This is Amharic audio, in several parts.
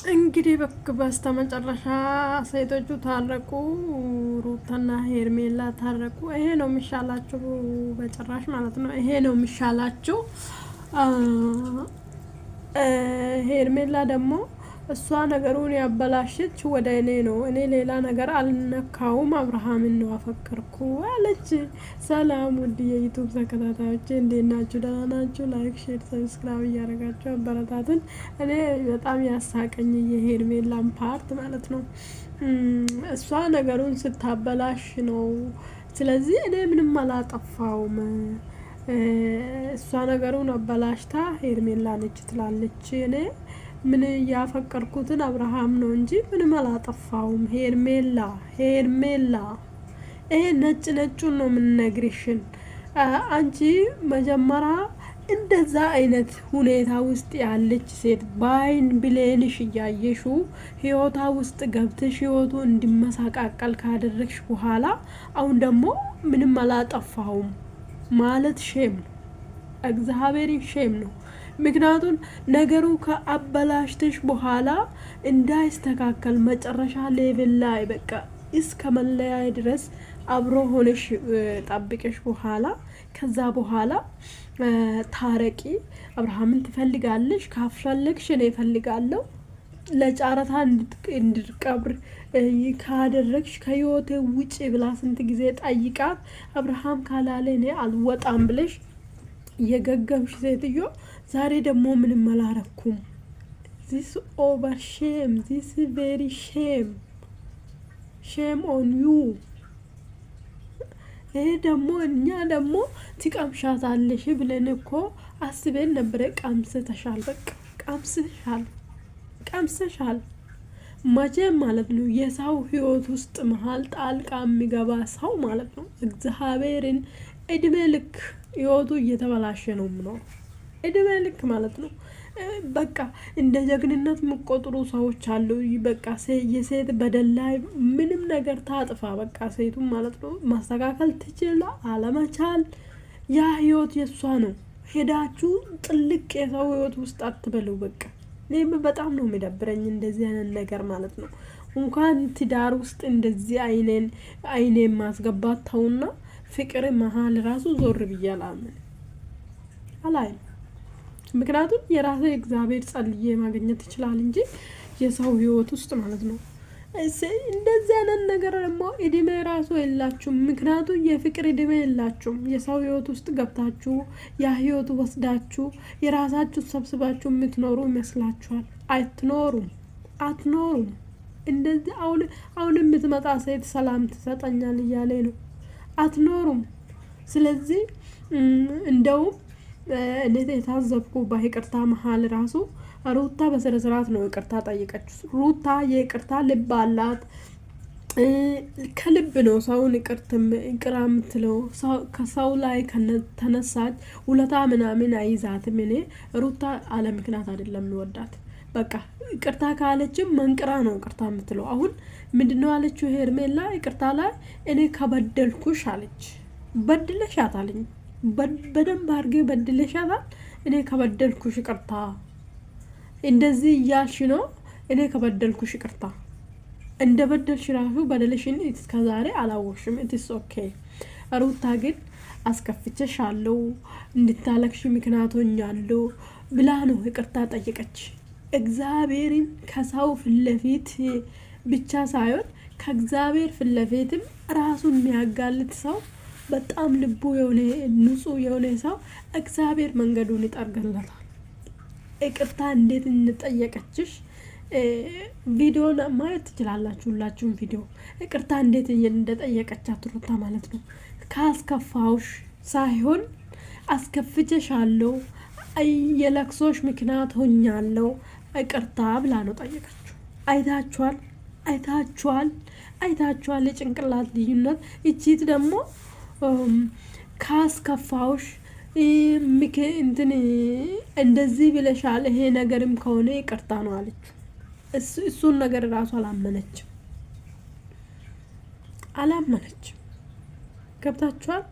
እንግዲህ በስተመጨረሻ ሴቶቹ ታረቁ፣ ሩታና ሄርሜላ ታረቁ። ይሄ ነው የሚሻላችሁ በጭራሽ ማለት ነው። ይሄ ነው የሚሻላችሁ። ሄርሜላ ደግሞ እሷ ነገሩን ያበላሸች ወደ እኔ ነው። እኔ ሌላ ነገር አልነካውም፣ አብርሃምን ነው አፈቀርኩ አለች። ሰላም ውድ የዩቱብ ተከታታዮች እንዴት ናችሁ? ደህና ናችሁ? ላይክ፣ ሼር፣ ሰብስክራይብ እያደረጋችሁ አበረታቱን። እኔ በጣም ያሳቀኝ የሄርሜላን ፓርት ማለት ነው። እሷ ነገሩን ስታበላሽ ነው። ስለዚህ እኔ ምንም አላጠፋውም፣ እሷ ነገሩን አበላሽታ ሄርሜላ ነች ትላለች። እኔ ምን ያፈቀርኩትን አብርሃም ነው እንጂ ምንም አላጠፋውም። ሄርሜላ ይሄ ነጭ ነጩን ነው የምንነግርሽን። አንቺ መጀመሪያ እንደዛ አይነት ሁኔታ ውስጥ ያለች ሴት ባይን ብሌንሽ እያየሹ ህይወታ ውስጥ ገብተሽ ህይወቱ እንዲመሳቃቀል ካደረግሽ በኋላ አሁን ደግሞ ምንም አላጠፋውም ማለት ሼም ነው። እግዚአብሔርን ሼም ነው። ምክንያቱም ነገሩ ከአበላሽተሽ በኋላ እንዳይስተካከል መጨረሻ ሌቭል ላይ በቃ እስከ መለያይ ድረስ አብሮ ሆነሽ ጠብቀሽ በኋላ ከዛ በኋላ ታረቂ። አብርሃምን ትፈልጋለሽ፣ ካፈለግሽ እኔ እፈልጋለሁ። ለጨረታ እንድትቀብር ካደረግሽ ከህይወቴ ውጪ ብላ ስንት ጊዜ ጠይቃት አብርሃም ካላለ እኔ አልወጣም ብለሽ የገገብሽ ሴትዮ ዛሬ ደግሞ ምንም አላረኩም። ዚስ ኦቨር ሼም፣ ዚስ ቬሪ ሼም ኦን ዩ። ይሄ ደግሞ እኛ ደግሞ ትቀምሻታለሽ ብለን እኮ አስቤን ነበረ። ቀምሰሻል፣ በቃ ቀምሰሻል። መቼም ማለት ነው የሰው ህይወት ውስጥ መሀል ጣልቃ የሚገባ ሰው ማለት ነው እግዚአብሔርን እድሜ ልክ ህይወቱ እየተበላሸ ነው ምኖር፣ እድሜ ልክ ማለት ነው። በቃ እንደ ጀግንነት የሚቆጥሩ ሰዎች አሉ። በቃ የሴት በደል ላይ ምንም ነገር ታጥፋ፣ በቃ ሴቱም ማለት ነው ማስተካከል ትችላ አለመቻል ያ ህይወት የሷ ነው። ሄዳችሁ ጥልቅ የሰው ህይወት ውስጥ አትበሉ። በቃ እኔም በጣም ነው የሚደብረኝ እንደዚህ አይነት ነገር ማለት ነው። እንኳን ትዳር ውስጥ እንደዚህ አይኔን ማስገባት ተውና ፍቅር መሀል ራሱ ዞር ብዬ አላይም። ምክንያቱም የራሴ እግዚአብሔር ጸልዬ ማግኘት ይችላል እንጂ የሰው ህይወት ውስጥ ማለት ነው እንደዚህ አይነት ነገር ደግሞ እድሜ ራሱ የላችሁም። ምክንያቱም የፍቅር እድሜ የላችሁም። የሰው ህይወት ውስጥ ገብታችሁ ያ ህይወት ወስዳችሁ የራሳችሁ ሰብስባችሁ የምትኖሩ ይመስላችኋል። አትኖሩም። እንደዚህ አሁን የምትመጣ ሴት ሰላም ትሰጠኛል እያለ ነው። አትኖሩም። ስለዚህ እንደውም እኔ የታዘብኩ በይቅርታ መሀል ራሱ ሩታ በስነ ስርዓት ነው ይቅርታ ጠይቀችው። ሩታ የይቅርታ ልብ አላት። ከልብ ነው ሰውን ይቅር የምትለው። ከሰው ላይ ተነሳች ውለታ ምናምን አይዛትም። እኔ ሩታ አለ ምክንያት አይደለም የሚወዳት። በቃ ይቅርታ ካለችም መንቅራ ነው ይቅርታ የምትለው። አሁን ምንድነው አለችው ሄርሜላ ይቅርታ ላይ እኔ ከበደልኩሽ አለች። በድለሻታለኝ፣ በደንብ አድርጌ በድለሻታል። እኔ ከበደልኩሽ ይቅርታ እንደዚህ እያልሽ ነው። እኔ ከበደልኩሽ ይቅርታ። እንደ በደልሽ ራሱ በደልሽን እስከዛሬ አላወቅሽም። ኢትስ ኦኬ። ሩታ ግን አስከፍቼሻለሁ፣ እንድታለቅሽ ምክንያት ሆኛለሁ ብላ ነው ይቅርታ ጠየቀች። እግዚአብሔርን ከሰው ፊት ለፊት ብቻ ሳይሆን ከእግዚአብሔር ፊት ለፊትም ራሱን የሚያጋልጥ ሰው በጣም ልቡ የሆነ ንጹህ የሆነ ሰው እግዚአብሔር መንገዱን ይጠርግለታል። ይቅርታ እንዴት እንጠየቀችሽ ቪዲዮን ማየት ትችላላችሁ። ሁላችሁም ቪዲዮ ይቅርታ እንዴት እንደጠየቀቻት ሩታ ማለት ነው። ካስከፋውሽ ሳይሆን አስከፍቼሻለሁ፣ የለቅሶሽ ምክንያት ሆኛለሁ ይቅርታ ብላ ነው ጠየቀችው። አይታችኋል የጭንቅላት ልዩነት። እቺት ደግሞ ካስከፋውሽ እንትን እንደዚህ ብለሻል፣ ይሄ ነገርም ከሆነ ይቅርታ ነው አለች። እሱን ነገር ራሱ አላመነችም። ገብታችኋል?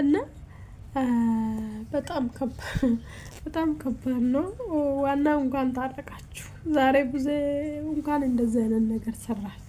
እና በጣም ከባድ በጣም ከባድ ነው። ዋናው እንኳን ታረቃችሁ። ዛሬ ብዙ እንኳን እንደዚህ አይነት ነገር ሰራች።